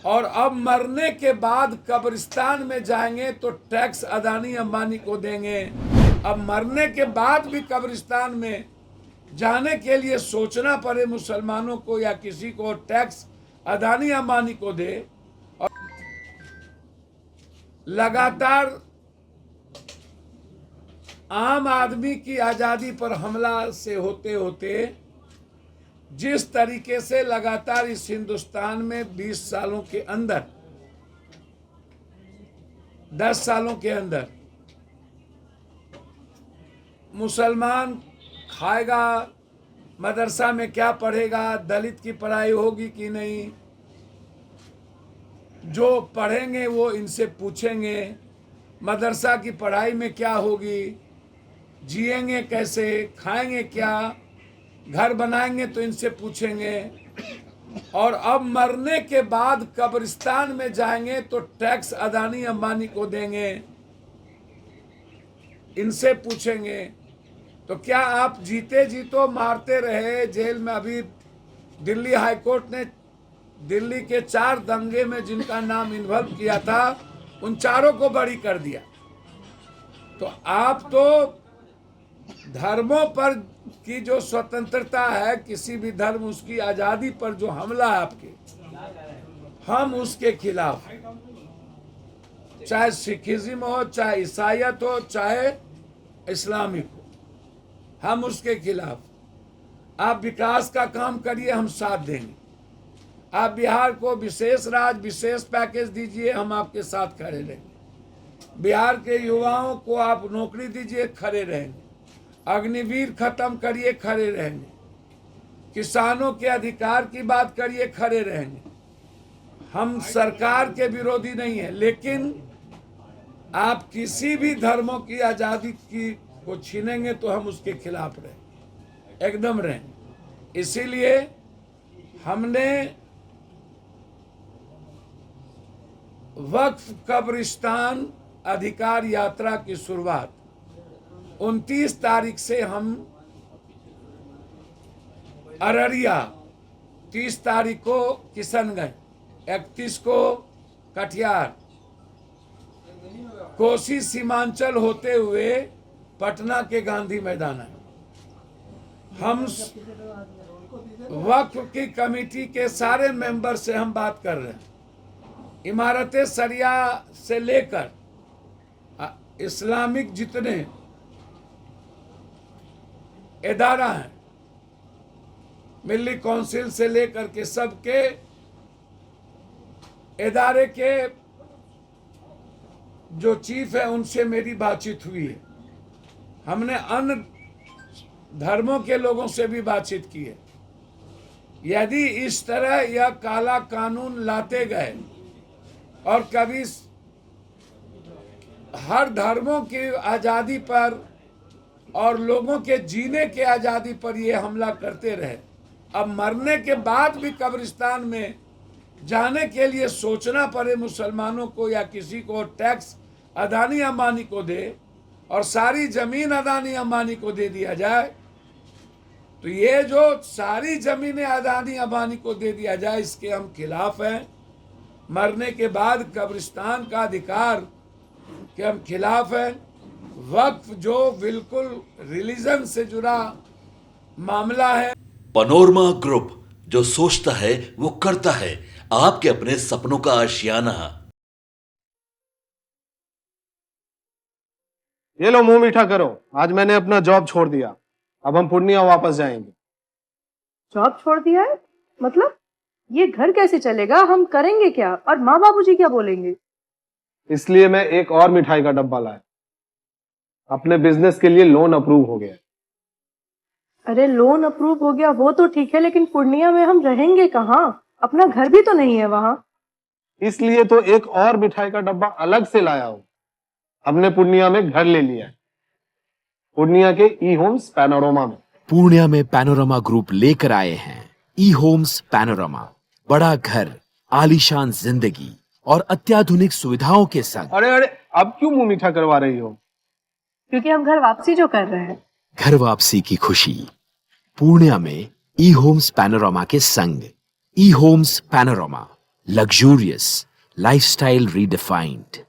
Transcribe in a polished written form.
और अब मरने के बाद कब्रिस्तान में जाएंगे तो टैक्स अदानी अंबानी को देंगे। अब मरने के बाद भी कब्रिस्तान में जाने के लिए सोचना पड़े मुसलमानों को या किसी को, टैक्स अदानी अंबानी को दे। और लगातार आम आदमी की आज़ादी पर हमला से होते होते जिस तरीके से लगातार इस हिंदुस्तान में 20 सालों के अंदर, 10 सालों के अंदर मुसलमान खाएगा, मदरसा में क्या पढ़ेगा, दलित की पढ़ाई होगी कि नहीं, जो पढ़ेंगे वो इनसे पूछेंगे मदरसा की पढ़ाई में क्या होगी, जिएंगे कैसे, खाएंगे क्या, घर बनाएंगे तो इनसे पूछेंगे। और अब मरने के बाद कब्रिस्तान में जाएंगे तो टैक्स अदानी अंबानी को देंगे, इनसे पूछेंगे। तो क्या आप जीते जी तो मारते रहे जेल में? अभी दिल्ली हाईकोर्ट ने दिल्ली के 4 दंगे में जिनका नाम इन्वॉल्व किया था उन चारों को बरी कर दिया। तो आप तो धर्मों पर की जो स्वतंत्रता है, किसी भी धर्म उसकी आज़ादी पर जो हमला है आपके, हम उसके खिलाफ, चाहे सिखिज्म हो, चाहे ईसाईयत हो, चाहे इस्लामिक हो, हम उसके खिलाफ। आप विकास का काम करिए, हम साथ देंगे। आप बिहार को विशेष राज्य, विशेष पैकेज दीजिए, हम आपके साथ खड़े रहेंगे। बिहार के युवाओं को आप नौकरी दीजिए, खड़े रहेंगे। अग्निवीर खत्म करिए, खड़े रहेंगे। किसानों के अधिकार की बात करिए, खड़े रहेंगे। हम सरकार के विरोधी नहीं है, लेकिन आप किसी भी धर्मों की आज़ादी की को छीनेंगे तो हम उसके खिलाफ रहेंगे, एकदम रहेंगे। इसीलिए हमने वक्फ कब्रिस्तान अधिकार यात्रा की शुरुआत 29 तारीख से हम अररिया, 30 तारीख को किशनगंज, 31 को कटिहार, कोसी सीमांचल होते हुए पटना के गांधी मैदान है। हम वक्फ की कमेटी के सारे मेंबर से हम बात कर रहे हैं। इमारत शरिया से लेकर इस्लामिक जितने इदारा हैं, मिल्ली काउंसिल से लेकर के सबके इदारे के जो चीफ है उनसे मेरी बातचीत हुई है। हमने अन्य धर्मों के लोगों से भी बातचीत की है। यदि इस तरह यह काला कानून लाते गए और कभी हर धर्मों की आज़ादी पर और लोगों के जीने के आज़ादी पर ये हमला करते रहे, अब मरने के बाद भी कब्रिस्तान में जाने के लिए सोचना पड़े मुसलमानों को या किसी को, टैक्स अदानी अंबानी को दे और सारी जमीन अदानी अंबानी को दे दिया जाए, तो ये जो सारी जमीनें अदानी अंबानी को दे दिया जाए, इसके हम खिलाफ हैं। मरने के बाद कब्रिस्तान का अधिकार के हम खिलाफ हैं। वक्फ जो बिल्कुल रिलीजन से जुड़ा मामला है। पैनोरमा ग्रुप, जो सोचता है वो करता है। आपके अपने सपनों का आशियाना। ये लो, मुंह मीठा करो। आज मैंने अपना जॉब छोड़ दिया, अब हम पूर्णिया वापस जाएंगे। जॉब छोड़ दिया है? मतलब ये घर कैसे चलेगा? हम करेंगे क्या? और माँ बाबूजी क्या बोलेंगे? इसलिए मैं एक और मिठाई का डब्बा लाया। अपने बिजनेस के लिए लोन अप्रूव हो गया। अरे लोन अप्रूव हो गया वो तो ठीक है, लेकिन पूर्णिया में हम रहेंगे कहाँ? अपना घर भी तो नहीं है वहाँ। इसलिए तो एक और मिठाई का डब्बा अलग से लाया हूँ। हमने पूर्णिया में घर ले लिया है, पूर्णिया के ई होम्स पैनोरमा में। पूर्णिया में पैनोरमा ग्रुप लेकर आए हैं ई होम्स पैनोरमा। बड़ा घर, आलीशान जिंदगी और अत्याधुनिक सुविधाओं के संग। अरे अरे, अब क्यों मुंह मीठा करवा रही हो? क्योंकि हम घर वापसी जो कर रहे हैं। घर वापसी की खुशी पूर्णिया में ई होम्स पैनोरमा के संग। ई homes panorama, Luxurious, lifestyle redefined.